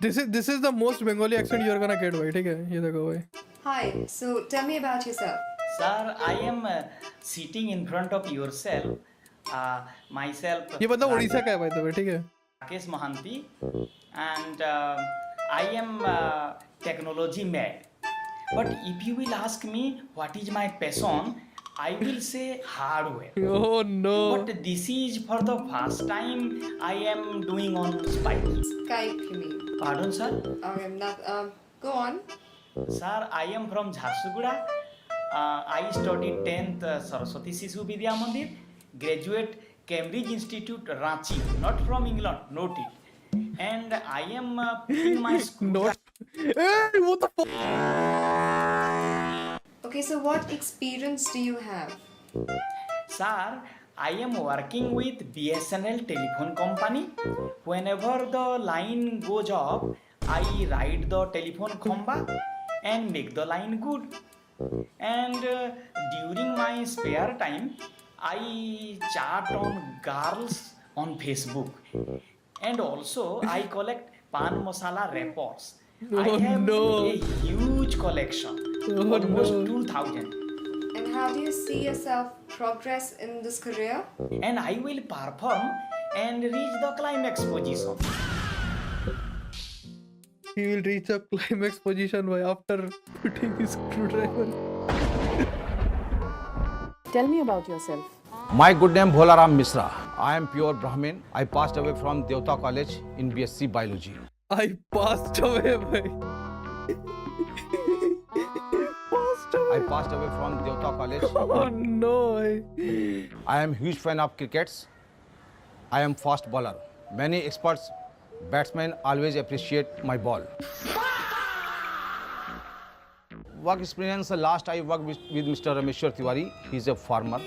This is the most Bengali accent you're gonna get, भाई. ठीक है, ये देखो भाई. Hi, so tell me about yourself. Sir, I am sitting in front of yourself. Myself. ये बंदा उड़ीसा का है भाई, तो ठीक है. Rakesh Mohanty, and I am technology mad. But if you will ask me what is my passion, I will say hardware. Oh no. But this is for the first time I am doing on Skype. Skype, you mean? Pardon, sir? Okay, not, go on. Sir, I am from Jharsuguda. I studied 10th Saraswati Sishu Vidya Mandir. Graduate Cambridge Institute, Ranchi. Not from England, note it. And I am in my school. Not. Hey, what the fuck? Okay, so what experience do you have? Sir, I am working with BSNL telephone company. Whenever the line goes off, I ride the telephone khamba and make the line good. And during my spare time, I chat on girls on Facebook. And also, I collect pan masala wrappers. I Oh, have no. a huge collection, Oh, almost no. 2000. And how do you see yourself progress in this career? And I will perform and reach the climax position. He will reach a climax position by after putting his screwdriver. Tell me about yourself. My good name Bholaram Misra. I am pure Brahmin. I passed away from Devta College in BSc Biology. I passed away, bhai. I passed away from Devta College. Oh no. I am huge fan of crickets. I am fast bowler. Many experts, batsmen always appreciate my ball. Work experience, last I worked with Mr. Rameshwar Tiwari. He's a farmer.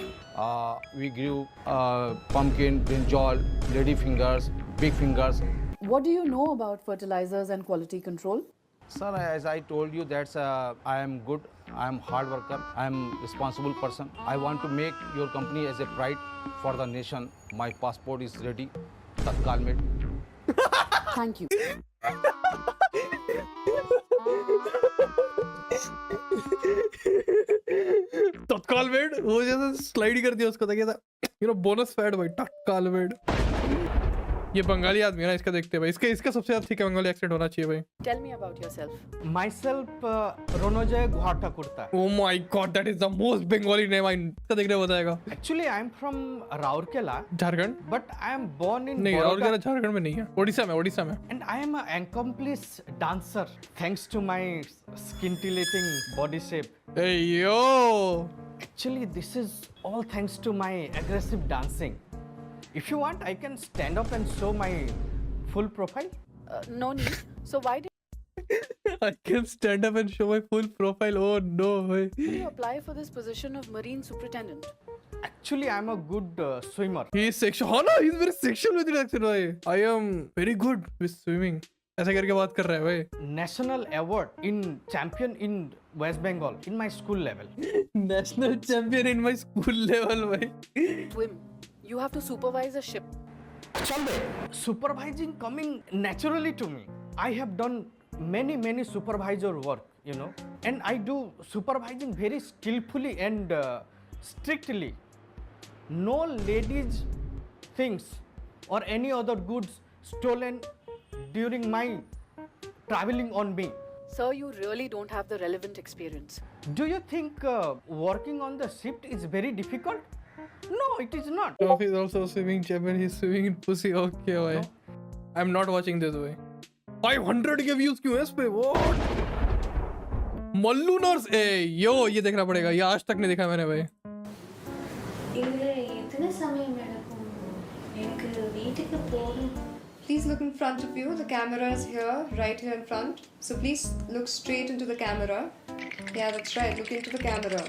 We grew pumpkin, brinjal, lady fingers, big fingers. What do you know about fertilizers and quality control? Sir, as I told you, that's I am good. I am hard worker. I am responsible person. I want to make your company as a pride for the nation. My passport is ready. Tatkal mein. Thank you. तत्काल वेड वो जैसे slide कर दिया उसको तो क्या था bonus fat भाई तत्काल वेड ये बंगाली आदमी है ना इसका देखते हैं भाई इसका सबसे ज्यादा ठीक है बंगाली एक्सेंट होना चाहिए भाई Tell me about yourself. Myself, Ronojoy Guhata Kurta. Oh my god that is the most Bengali name इसका देखने बताएगा Actually, I am from Raurkela, Jharkhand but I am born in नहीं और Baroda, झारखंड में नहीं है ओडिशा में and I am an accomplished dancer thanks to my scintillating body shape. hey yo Actually, this is all thanks to my aggressive dancing. If you want, I can stand up and show my full profile. No need. So why did I can stand up and show my full profile oh no भाई you apply for this position of marine superintendent? Actually, I am a good swimmer. he is sexual हाँ ना he is very sexual with his accent भाई I am very good with swimming ऐसा करके बात कर रहा है भाई National award in champion in West Bengal in my school level. national champion in my school level भाई Swim. You have to supervise a ship. Supervising coming naturally to me. I have done many supervisor work, and I do supervising very skillfully and strictly. No ladies things or any other goods stolen during my traveling on me. Sir, you really don't have the relevant experience. Do you think working on the ship is very difficult? No, it is not. Prof is also a swimming champion. He's swimming in pussy. Okay, भाई. I'm not watching this way. 500 के views क्यों है इस पे? What? Mallu nurse यो ये देखना पड़ेगा ये आज तक नहीं देखा मैंने भाई இதுல எத்தனை சமயம் நடக்கும் எனக்கு வீட்டுக்கு போகணும் Please look in front of you. The camera is here, right here in front. So please look straight into the camera. Yeah, that's right. Look into the camera.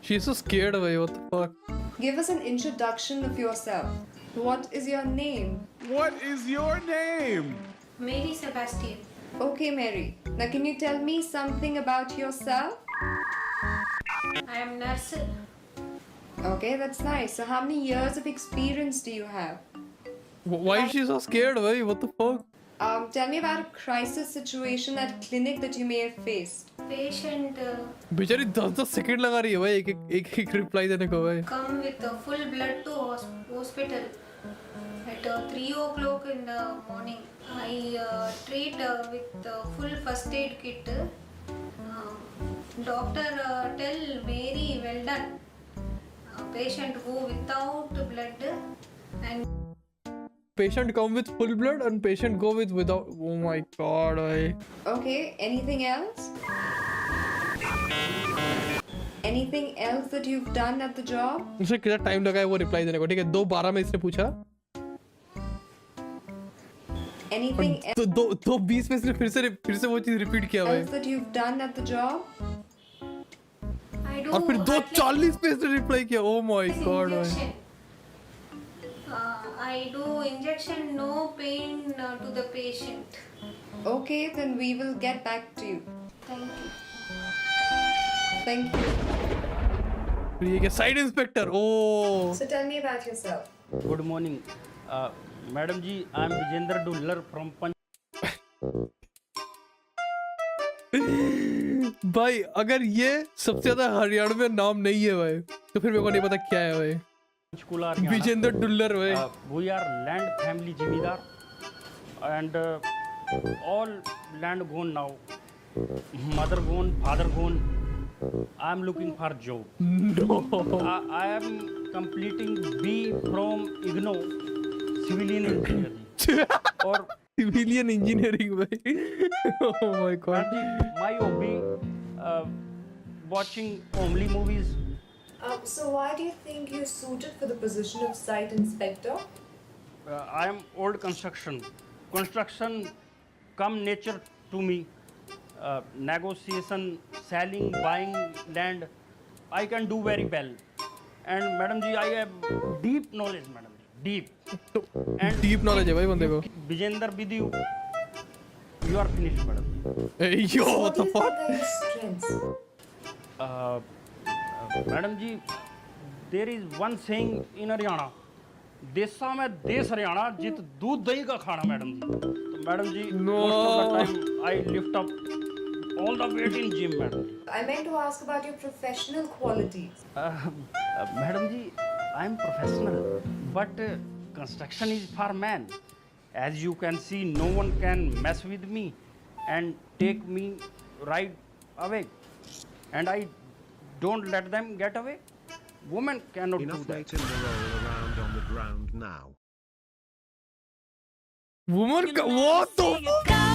she's so scared भाई what the fuck Give us an introduction of yourself. What is your name? What is your name? Mary Sebastian Okay, Mary. Now, can you tell me something about yourself? I am nurse Okay, that's nice. So, how many years of experience do you have? why is she so scared भाई what the fuck Tell me about a crisis situation at clinic that you may have faced. Patient बेचारी 10 second लगा रही है भाई एक reply देने को भाई. come with full blood to hospital at 3 o'clock in the morning. I treat with full first aid kit. Doctor tell very well done. Patient go without blood and Patient come with full blood and patient go with without. Oh my god भाई. Okay, anything else? Anything else that you've done at the job? उसे कितना time लगा है वो reply देने को. ठीक है 2:12 में इसने पूछा. Anything तो 2:20 में इसने फिर से वो चीज रिपीट किया भाई. else that you've done at the job? I do और फिर at 2:40 पे इसने रिप्लाई किया. Oh my god भाई. injection. I do injection, no pain to the patient. Okay, then we will get back to you. Thank you. Thank you. ये क्या side inspector. Oh. So tell me about yourself. Good morning madam ji. I am Vijender Dullar from भाई अगर ये सबसे ज्यादा हरियाणा में नाम नहीं है भाई तो फिर मेरे को नहीं पता क्या है भाई. पंचकुला विजेंद्र डुल्लर भाई. वी आर लैंड फैमिली जिम्मेदार and all land gone now. Mother gone, father gone. I am looking for job. I am completing B from IGNOU civilian engineering. और सिविलियन इंजीनियरिंग भाई. Oh my god. My hobby watching homely movies. So why do you think you're suited for the position of site inspector? I am old construction. Construction come nature to me. Negotiation, selling, buying land, I can do very well. And Madam Ji, I have deep knowledge, Madam Ji, deep. And deep knowledge है भाई बंदे को. Vijender with you, you are finished, Madam. Hey yo, what the fuck? What are your strengths? Madam Ji, there is one saying in Haryana. देशा में देश हरियाणा जित दूध दही का खाना. मैडम जी, तो madam ji most of the time I lift up all the weight in gym. Madam ji, I meant to ask about your professional qualities. Madam ji, I am professional, but construction is for man. As you can see, no one can mess with me and take me right away, and I don't let them get away. Women cannot Enough do that. waiting to roll around on the ground now. Woman का what the fuck?